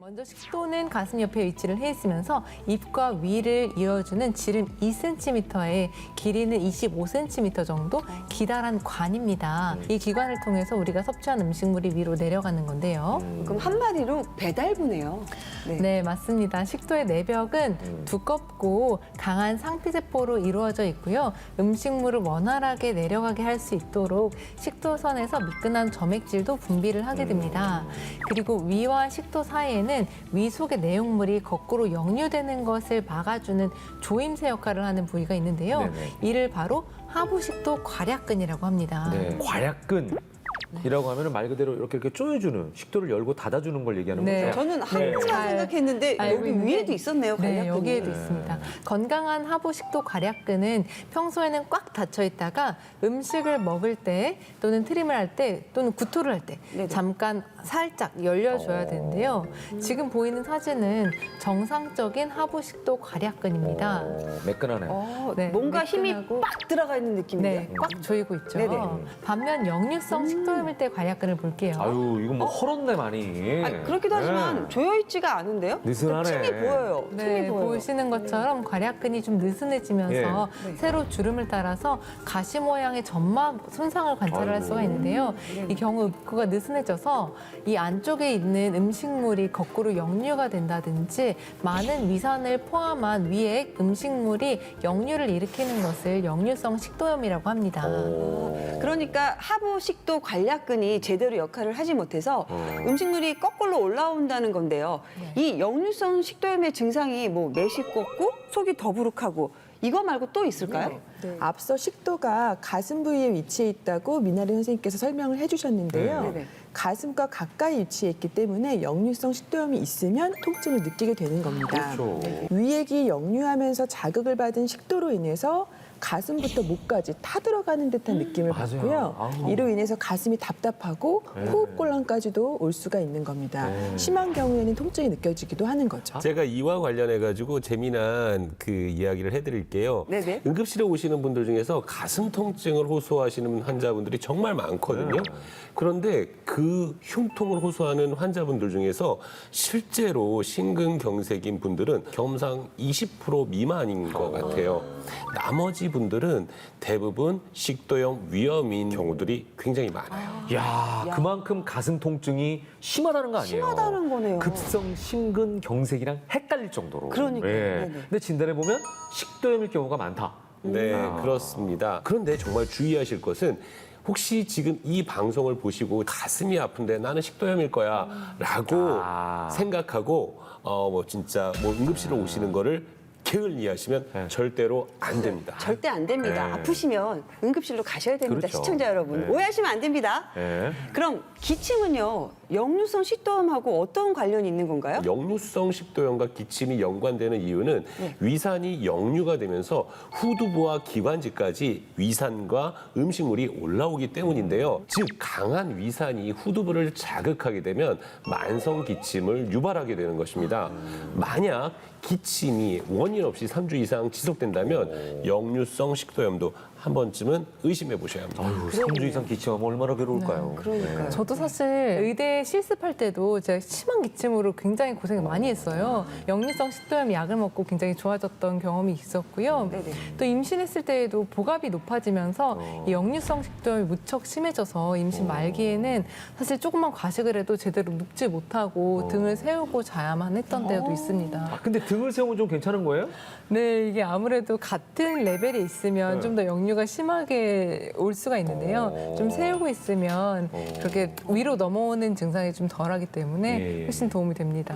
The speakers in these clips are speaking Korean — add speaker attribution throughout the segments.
Speaker 1: 먼저 식도는 가슴 옆에 위치를 해 있으면서 입과 위를 이어주는 지름 2cm에 길이는 25cm 정도 기다란 관입니다. 이 기관을 통해서 우리가 섭취한 음식물이 위로 내려가는 건데요.
Speaker 2: 그럼 한마디로 배달부네요.
Speaker 1: 네, 맞습니다. 식도의 내벽은 두껍고 강한 상피세포로 이루어져 있고요. 음식물을 원활하게 내려가게 할 수 있도록 식도선에서 미끈한 점액질도 분비를 하게 됩니다. 그리고 위와 식도 사이에는 위 속의 내용물이 거꾸로 역류되는 것을 막아주는 조임새 역할을 하는 부위가 있는데요.
Speaker 3: 네네.
Speaker 1: 이를 바로 하부식도 괄약근이라고 합니다.
Speaker 3: 네, 괄약근이라고 하면 말 그대로 이렇게 조여주는, 식도를 열고 닫아주는 걸 얘기하는
Speaker 1: 네.
Speaker 3: 거죠.
Speaker 2: 저는
Speaker 3: 네.
Speaker 2: 한참 생각했는데
Speaker 1: 알고
Speaker 2: 여기
Speaker 1: 있는데,
Speaker 2: 위에도 있었네요.
Speaker 1: 네,
Speaker 2: 관략근이.
Speaker 1: 여기에도 있습니다. 건강한 하부식도 괄약근은 평소에는 꽉 닫혀 있다가 음식을 먹을 때 또는 트림을 할 때 또는 구토를 할 때
Speaker 2: 네네.
Speaker 1: 잠깐 살짝 열려줘야 되는데요. 지금 보이는 사진은 정상적인 하부식도 괄약근입니다.
Speaker 3: 매끈하네요.
Speaker 1: 네,
Speaker 2: 뭔가 힘이
Speaker 1: 매끈하고,
Speaker 2: 빡 들어가 있는 느낌인데요.
Speaker 1: 네, 꽉 조이고 있죠.
Speaker 2: 네네.
Speaker 1: 반면 역류성 식도염일 때 괄약근을 볼게요.
Speaker 3: 아유, 이거 뭐 헐었네 많이.
Speaker 2: 아니, 그렇기도 하지만 조여있지가 않은데요.
Speaker 3: 느슨하네.
Speaker 2: 틈이 보여요. 틈이
Speaker 1: 네,
Speaker 2: 보여요.
Speaker 1: 보시는 것처럼 괄약근이 좀 느슨해지면서
Speaker 2: 네.
Speaker 1: 세로 주름을 따라서 가시 모양의 점막 손상을 관찰할
Speaker 3: 아이고.
Speaker 1: 수가 있는데요. 이 경우 입구가 느슨해져서 이 안쪽에 있는 음식물이 거꾸로 역류가 된다든지 많은 위산을 포함한 위액 음식물이 역류를 일으키는 것을 역류성 식도염이라고 합니다.
Speaker 2: 그러니까 하부식도 관략근이 제대로 역할을 하지 못해서 음식물이 거꾸로 올라온다는 건데요. 이 역류성 식도염의 증상이 뭐 메시껍고 속이 더부룩하고 이거 말고 또 있을까요?
Speaker 4: 앞서 식도가 가슴 부위에 위치해 있다고 미나리 선생님께서 설명을 해주셨는데요.
Speaker 2: 네네.
Speaker 4: 가슴과 가까이 위치해 있기 때문에 역류성 식도염이 있으면 통증을 느끼게 되는 겁니다.
Speaker 3: 그렇죠.
Speaker 4: 위액이 역류하면서 자극을 받은 식도로 인해서 가슴부터 목까지 타들어가는 듯한 느낌을
Speaker 3: 맞아요.
Speaker 4: 받고요.
Speaker 3: 아우.
Speaker 4: 이로 인해서 가슴이 답답하고
Speaker 3: 네.
Speaker 4: 호흡곤란까지도 올 수가 있는 겁니다.
Speaker 3: 네.
Speaker 4: 심한 경우에는 통증이 느껴지기도 하는 거죠.
Speaker 5: 제가 이와 관련해가지고 재미난 그 이야기를 해드릴게요.
Speaker 2: 네네.
Speaker 5: 응급실에 오시는 분들 중에서 가슴 통증을 호소하시는 환자분들이 정말 많거든요. 그런데 그 흉통을 호소하는 환자분들 중에서 실제로 심근경색인 분들은 경험상 20% 미만인 것 같아요. 나머지 분들은 대부분 식도염 위험인 경우들이 굉장히 많아요.
Speaker 3: 야, 그만큼 가슴 통증이 심하다는 거 아니에요?
Speaker 2: 심하다는 거네요.
Speaker 3: 급성 심근경색이랑 헷갈릴 정도로.
Speaker 2: 그러니까요. 네네.
Speaker 3: 근데 진단해 보면 식도염일 경우가 많다.
Speaker 5: 네, 그렇습니다. 그런데 정말 주의하실 것은 혹시 지금 이 방송을 보시고 가슴이 아픈데 나는 식도염일 거야 라고 생각하고 뭐 진짜 뭐 응급실로 오시는 거를 게을리하시면 절대로 안 됩니다.
Speaker 2: 절대 안 됩니다.
Speaker 3: 네.
Speaker 2: 아프시면 응급실로 가셔야 됩니다.
Speaker 3: 그렇죠.
Speaker 2: 시청자 여러분.
Speaker 3: 네.
Speaker 2: 오해하시면 안 됩니다.
Speaker 3: 네.
Speaker 2: 그럼 기침은요. 역류성 식도염하고 어떤 관련이 있는 건가요?
Speaker 5: 역류성 식도염과 기침이 연관되는 이유는 위산이 역류가 되면서 후두부와 기관지까지 위산과 음식물이 올라오기 때문인데요. 즉 강한 위산이 후두부를 자극하게 되면 만성 기침을 유발하게 되는 것입니다. 만약 기침이 원인 없이 3주 이상 지속된다면 역류성 식도염도 한 번쯤은 의심해 보셔야 합니다.
Speaker 3: 아유, 3주 이상 기침하면 얼마나 괴로울까요?
Speaker 2: 그러니까요.
Speaker 1: 저도 사실 의대 실습할 때도 제가 심한 기침으로 굉장히 고생을 많이 했어요. 역류성 식도염 약을 먹고 굉장히 좋아졌던 경험이 있었고요.
Speaker 2: 네네.
Speaker 1: 또 임신했을 때에도 복압이 높아지면서 이 역류성 식도염이 무척 심해져서 임신 말기에는 사실 조금만 과식을 해도 제대로 눕지 못하고 등을 세우고 자야만 했던 때도 있습니다.
Speaker 3: 아, 근데 등을 세우면 좀 괜찮은 거예요?
Speaker 1: 네, 이게 아무래도 같은 레벨에 있으면 좀 더 역류가 심하게 올 수가 있는데요. 좀 세우고 있으면 그렇게 위로 넘어오는 증상이 좀 덜하기 때문에
Speaker 3: 예.
Speaker 1: 훨씬 도움이 됩니다.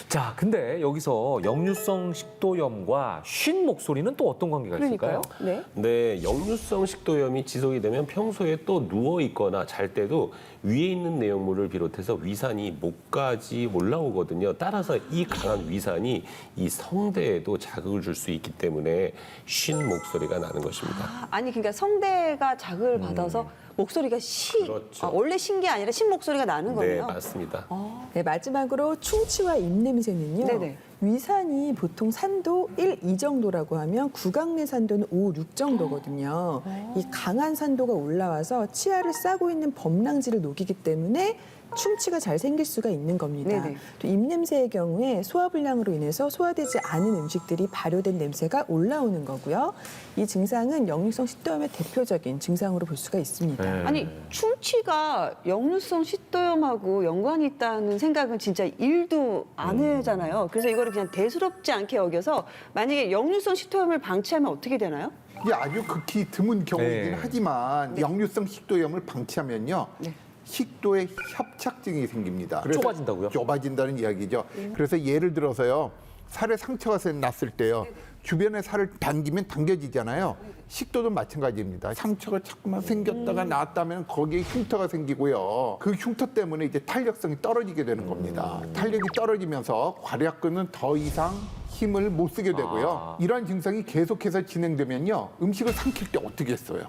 Speaker 3: 자, 근데 여기서 역류성 식도염과 쉰 목소리는 또 어떤 관계가 있을까요?
Speaker 2: 네.
Speaker 5: 네, 역류성 식도염이 지속이 되면 평소에 또 누워 있거나 잘 때도 위에 있는 내용물을 비롯해서 위산이 목까지 올라오거든요. 따라서 이 강한 위산이 이 성대에도 자극을 줄 수 있기 때문에 쉰 목소리가 나는 것입니다.
Speaker 2: 아니 그러니까 성대가 자극을 받아서 목소리가
Speaker 5: 그렇죠.
Speaker 2: 원래 쉰 게 아니라 신 목소리가 나는
Speaker 5: 네,
Speaker 2: 거네요.
Speaker 5: 맞습니다.
Speaker 4: 네, 마지막으로 충치와 입냄새는요.
Speaker 2: 네네.
Speaker 4: 위산이 보통 산도 1, 2 정도라고 하면 구강 내 산도는 5, 6 정도거든요. 이 강한 산도가 올라와서 치아를 싸고 있는 범랑지를 녹이기 때문에 충치가 잘 생길 수가 있는 겁니다.
Speaker 2: 네네.
Speaker 4: 또 입냄새의 경우에 소화불량으로 인해서 소화되지 않은 음식들이 발효된 냄새가 올라오는 거고요. 이 증상은 역류성 식도염의 대표적인 증상으로 볼 수가 있습니다.
Speaker 3: 네.
Speaker 2: 아니 충치가 역류성 식도염하고 연관이 있다는 생각은 진짜 일도 안 하잖아요. 그래서 이거를 그냥 대수롭지 않게 여겨서 만약에 역류성 식도염을 방치하면 어떻게 되나요?
Speaker 6: 이게 아주 극히 드문 경우이긴
Speaker 3: 네.
Speaker 6: 하지만 역류성 식도염을 방치하면요.
Speaker 2: 네.
Speaker 6: 식도에 협착증이 생깁니다. 그래서
Speaker 3: 좁아진다고요?
Speaker 6: 좁아진다는 이야기죠. 그래서 예를 들어서요. 살에 상처가 났을 때요. 주변에 살을 당기면 당겨지잖아요. 식도도 마찬가지입니다. 상처가 자꾸만 생겼다가 나았다면 거기에 흉터가 생기고요. 그 흉터 때문에 이제 탄력성이 떨어지게 되는 겁니다. 탄력이 떨어지면서 괄약근은 더 이상 힘을 못 쓰게 되고요. 이러한 증상이 계속해서 진행되면요. 음식을 삼킬 때 어떻게 했어요?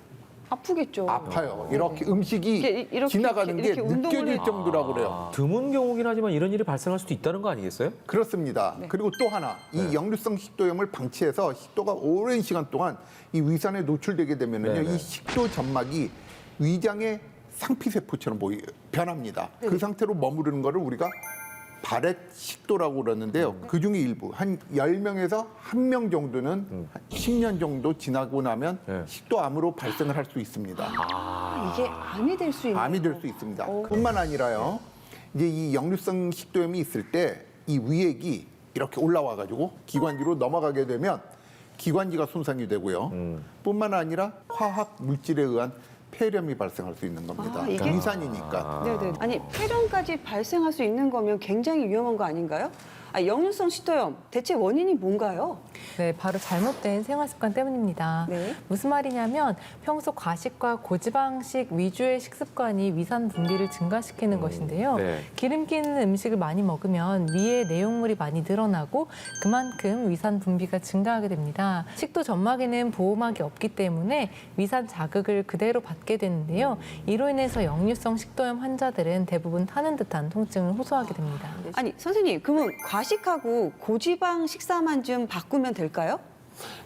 Speaker 2: 아프겠죠.
Speaker 6: 아파요. 이렇게 음식이
Speaker 2: 이렇게,
Speaker 6: 지나가는 게
Speaker 2: 이렇게 운동을
Speaker 6: 느껴질 정도라고 그래요.
Speaker 3: 드문 경우긴 하지만 이런 일이 발생할 수도 있다는 거 아니겠어요?
Speaker 6: 그렇습니다. 그리고 또 하나, 이 역류성 식도염을 방치해서 식도가 오랜 시간 동안 이 위산에 노출되게 되면은요,
Speaker 3: 네네.
Speaker 6: 이 식도 점막이 위장의 상피세포처럼 변합니다. 그 상태로 머무르는 거를 우리가 발액 식도라고 그러는데요. 그 중에 일부, 한 10명에서 1명 정도는 한 10년 정도 지나고 나면
Speaker 3: 네.
Speaker 6: 식도암으로 발생을 할 수 있습니다.
Speaker 2: 이게 암이 될 수 있는
Speaker 6: 암이 될 수 있습니다. 뿐만 아니라요. 이제 이 역류성 식도염이 있을 때 이 위액이 이렇게 올라와 가지고 기관지로 넘어가게 되면 기관지가 손상이 되고요. 뿐만 아니라 화학 물질에 의한 폐렴이 발생할 수 있는 겁니다.
Speaker 2: 아, 이게-
Speaker 6: 위산이니까.
Speaker 2: 네네. 아니 폐렴까지 발생할 수 있는 거면 굉장히 위험한 거 아닌가요? 아, 역류성 식도염 대체 원인이 뭔가요?
Speaker 1: 네, 바로 잘못된 생활 습관 때문입니다.
Speaker 2: 네.
Speaker 1: 무슨 말이냐면 평소 과식과 고지방식 위주의 식습관이 위산 분비를 증가시키는 것인데요.
Speaker 3: 네.
Speaker 1: 기름기 있는 음식을 많이 먹으면 위에 내용물이 많이 늘어나고 그만큼 위산 분비가 증가하게 됩니다. 식도 점막에는 보호막이 없기 때문에 위산 자극을 그대로 받게 되는데요. 이로 인해서 역류성 식도염 환자들은 대부분 타는 듯한 통증을 호소하게 됩니다.
Speaker 2: 아니 선생님 그러면 과식하고 고지방 식사만 좀 바꾸면 될까요?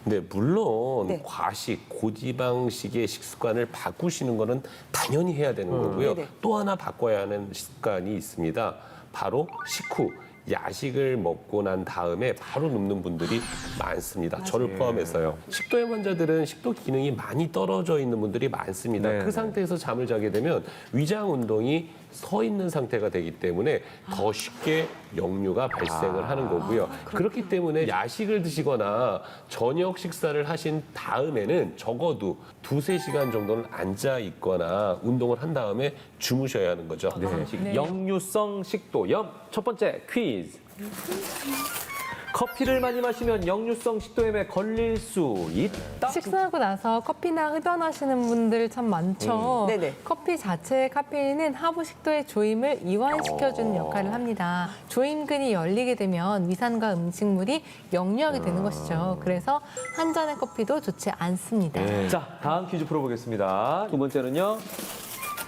Speaker 5: 네, 물론
Speaker 2: 네.
Speaker 5: 과식, 고지방식의 식습관을 바꾸시는 거는 당연히 해야 되는 거고요.
Speaker 2: 네네.
Speaker 5: 또 하나 바꿔야 하는 습관이 있습니다. 바로 식후. 야식을 먹고 난 다음에 바로 눕는 분들이 많습니다. 저를 포함해서요. 식도염 환자들은 식도 기능이 많이 떨어져 있는 분들이 많습니다.
Speaker 3: 네.
Speaker 5: 그 상태에서 잠을 자게 되면 위장 운동이 서 있는 상태가 되기 때문에 더 쉽게 역류가 발생을 하는 거고요. 그렇기 때문에 야식을 드시거나 저녁 식사를 하신 다음에는 적어도 2~3시간 정도는 앉아 있거나 운동을 한 다음에 주무셔야 하는 거죠.
Speaker 3: 네. 역류성 식도염 첫 번째 퀴즈. 커피를 많이 마시면 역류성 식도염에 걸릴 수 있다.
Speaker 1: 식사하고 나서 커피나 흡연하시는 분들 참 많죠.
Speaker 2: 네네.
Speaker 1: 커피 자체의 카페인은 하부 식도의 조임을 이완시켜주는 역할을 합니다. 조임근이 열리게 되면 위산과 음식물이 역류하게 되는 것이죠. 그래서 한 잔의 커피도 좋지 않습니다.
Speaker 3: 자, 다음 퀴즈 풀어보겠습니다. 두 번째는요.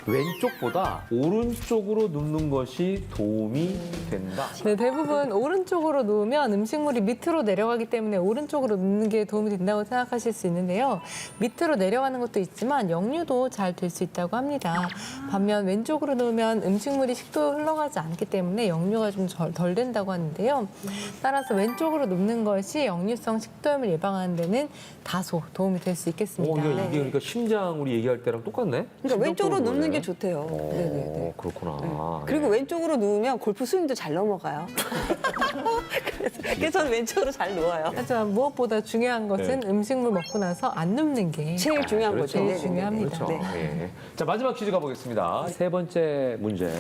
Speaker 3: 왼쪽보다 오른쪽으로 눕는 것이 도움이 된다.
Speaker 1: 네, 대부분 오른쪽으로 누우면 음식물이 밑으로 내려가기 때문에 오른쪽으로 눕는 게 도움이 된다고 생각하실 수 있는데요. 밑으로 내려가는 것도 있지만 역류도 잘 될 수 있다고 합니다. 반면 왼쪽으로 누우면 음식물이 식도로 흘러가지 않기 때문에 역류가 좀 덜 된다고 하는데요. 따라서 왼쪽으로 눕는 것이 역류성 식도염을 예방하는 데는 다소 도움이 될 수 있겠습니다.
Speaker 3: 이게 그러니까 심장 우리 얘기할 때랑 똑같네.
Speaker 2: 그러니까 왼쪽으로
Speaker 3: 심장
Speaker 2: 눕는 게
Speaker 3: 쪽으로
Speaker 2: 좋대요.
Speaker 3: 그러네.
Speaker 2: 네네네.
Speaker 3: 그렇구나.
Speaker 2: 그리고 왼쪽으로 누우면 골프 스윙도 잘 넘어가요. 그래서 저는 왼쪽으로 잘 누워요.
Speaker 1: 하지만 무엇보다 중요한 것은 음식물 먹고 나서 안 눕는 게
Speaker 2: 제일 중요한
Speaker 3: 그렇죠.
Speaker 2: 거죠.
Speaker 1: 제일
Speaker 2: 네네네.
Speaker 1: 중요합니다.
Speaker 3: 그렇죠.
Speaker 2: 네.
Speaker 3: 예. 자, 마지막 퀴즈 가보겠습니다. 세 번째 문제.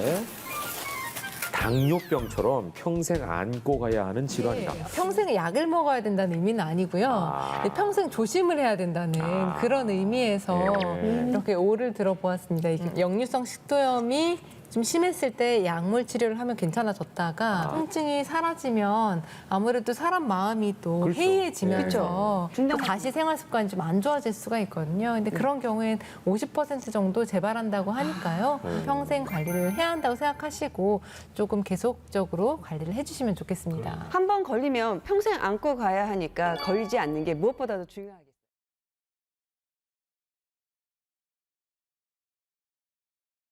Speaker 3: 당뇨병처럼 평생 안고 가야 하는 질환이다.
Speaker 1: 평생 약을 먹어야 된다는 의미는 아니고요. 평생 조심을 해야 된다는 그런 의미에서 이렇게 오를 들어보았습니다. 이게 역류성 식도염이 좀 심했을 때 약물 치료를 하면 괜찮아졌다가 통증이 사라지면 아무래도 사람 마음이 또 해이해지면서 또 다시 생활 습관이 좀 안 좋아질 수가 있거든요. 근데 그런 경우엔 50% 정도 재발한다고 하니까요. 평생 관리를 해야 한다고 생각하시고 조금 계속적으로 관리를 해주시면 좋겠습니다.
Speaker 2: 한 번 걸리면 평생 안고 가야 하니까 걸리지 않는 게 무엇보다도 중요하겠어요.